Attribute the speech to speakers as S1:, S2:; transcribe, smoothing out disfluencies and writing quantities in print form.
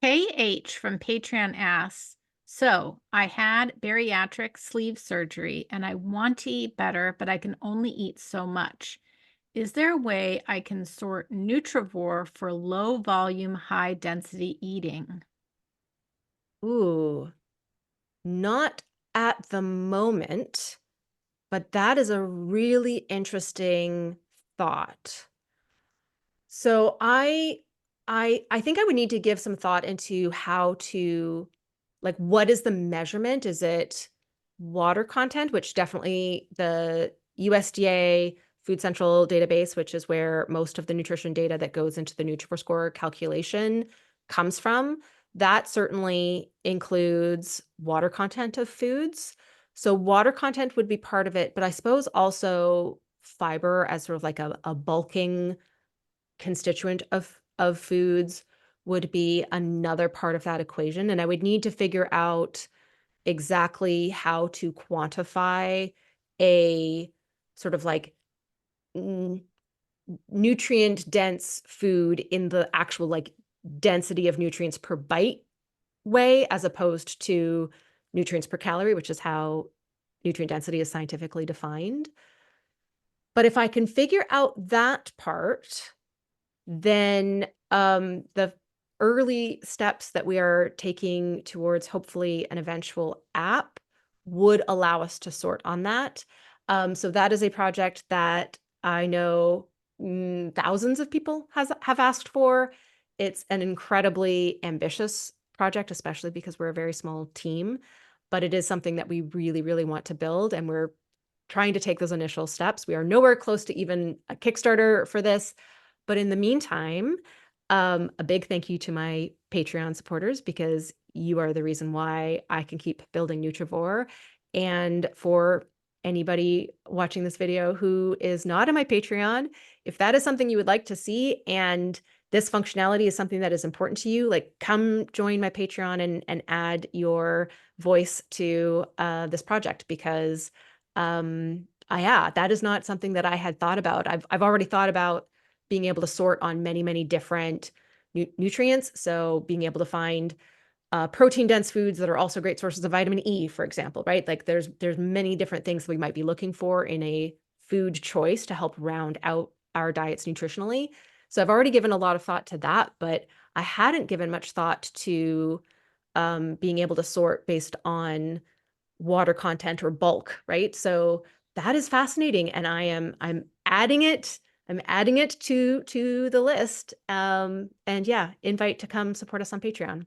S1: KH from Patreon asks, so I had bariatric sleeve surgery and I want to eat better, but I can only eat so much. Is there a way I can sort Nutrivore for low volume, high density eating?
S2: Ooh, not at the moment, but that is a really interesting thought. So I think I would need to give some thought into how to like what is the measurement? Is it water content, which definitely the USDA Food Central database, which is where most of the nutrition data that goes into the Nutrivore score calculation comes from. That certainly includes water content of foods. So water content would be part of it, but I suppose also fiber as sort of like a bulking constituent of foods would be another part of that equation, and I would need to figure out exactly how to quantify a sort of like n nutrient dense food in the actual, like, density of nutrients per bite way, as opposed to nutrients per calorie, which is how nutrient density is scientifically defined. But if I can figure out that part, then, the early steps that we are taking towards hopefully an eventual app would allow us to sort on that. So that is a project that I know, thousands of people have asked for. It's an incredibly ambitious project, especially because we're a very small team, but it is something that we really, really want to build, and we're trying to take those initial steps. We are nowhere close to even a Kickstarter for this, but in the meantime, a big thank you to my Patreon supporters because you are the reason why I can keep building Nutrivore. And for anybody watching this video who is not on my Patreon, if that is something you would like to see and this functionality is something that is important to you, like come join my Patreon and add your voice to this project because yeah, that is not something that I had thought about. I've already thought about being able to sort on many, many different nutrients. So being able to find protein dense foods that are also great sources of vitamin E, for example, right? Like there's many different things we might be looking for in a food choice to help round out our diets nutritionally. So I've already given a lot of thought to that, but I hadn't given much thought to being able to sort based on water content or bulk, right? So that is fascinating, and I'm adding it. I'm adding it to the list. And yeah, invite to come support us on Patreon.